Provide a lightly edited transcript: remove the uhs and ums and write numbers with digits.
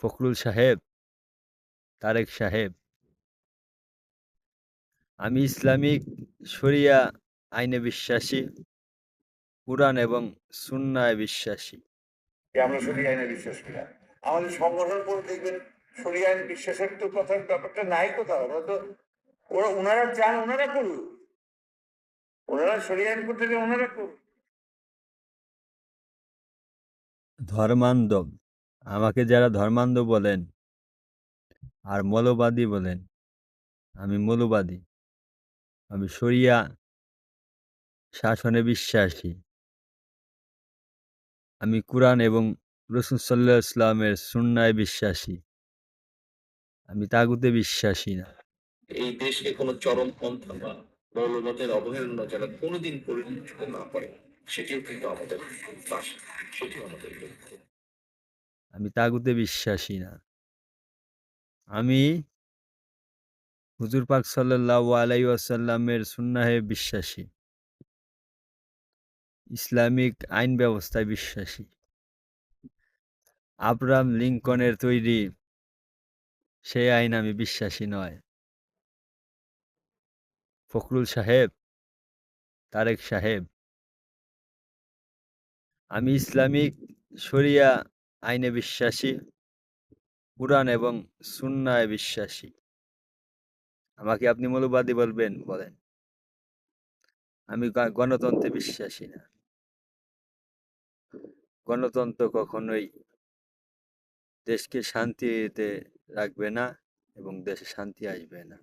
ফখরুল সাহেব, তারেক সাহেব, আমি ইসলামিক শরিয়া আইনে বিশ্বাসী, কুরআন এবং সুন্নায় বিশ্বাসী। যে আমরা শরিয়া আইনে বিশ্বাস করি না। আমাদের সংগঠন করে দেখবেন শরিয়া আইন বিশ্বাসের তো কথার ব্যাপারটা নাই কোথাও। ওনারা চান ওনারা করুন, ওনারা শরিয়া আইন করতে চান ওনারা করুন। ধর্মান্ধ, আমাকে যারা ধর্মান্ধ বলেন আর মৌলবাদী বলেন, আমি মৌলবাদী। আমি শরিয়া শাসনে বিশ্বাসী। আমি কুরআন এবং রাসূল সাল্লাল্লাহু আলাইহি ওয়াসাল্লামের সুন্নায় বিশ্বাসী। আমি তাগুতে বিশ্বাসী না। এই দেশকে কোনো চরমপন্থা বা মৌলবাদের অবহেলনা যেন কোনোদিন পরিলক্ষিত না করে, সেটিও কিন্তু আমাদের বাসা, সেটিও আমাদের লক্ষ্য। আমি তাগুতে বিশ্বাসী না। আমি হুজুর পাক সাল্লাল্লাহু আলাইহি ওয়াসাল্লামের সুন্নাহে বিশ্বাসী। ইসলামিক আইন ব্যবস্থায় বিশ্বাসী। আব্রাহাম লিংকনের তৈরি সেই আইন আমি বিশ্বাসী নয়। ফখরুল সাহেব, তারেক সাহেব, আমি ইসলামিক শরিয়া আইনে বিশ্বাসী, কুরআন এবং সুন্নায় বিশ্বাসী। আমাকে আপনি মৌলবাদী বলবেন, বলেন। আমি গণতন্ত্রে বিশ্বাসী না। গণতন্ত্র কখনোই দেশকে শান্তিতে রাখবে না এবং দেশে শান্তি আসবে না।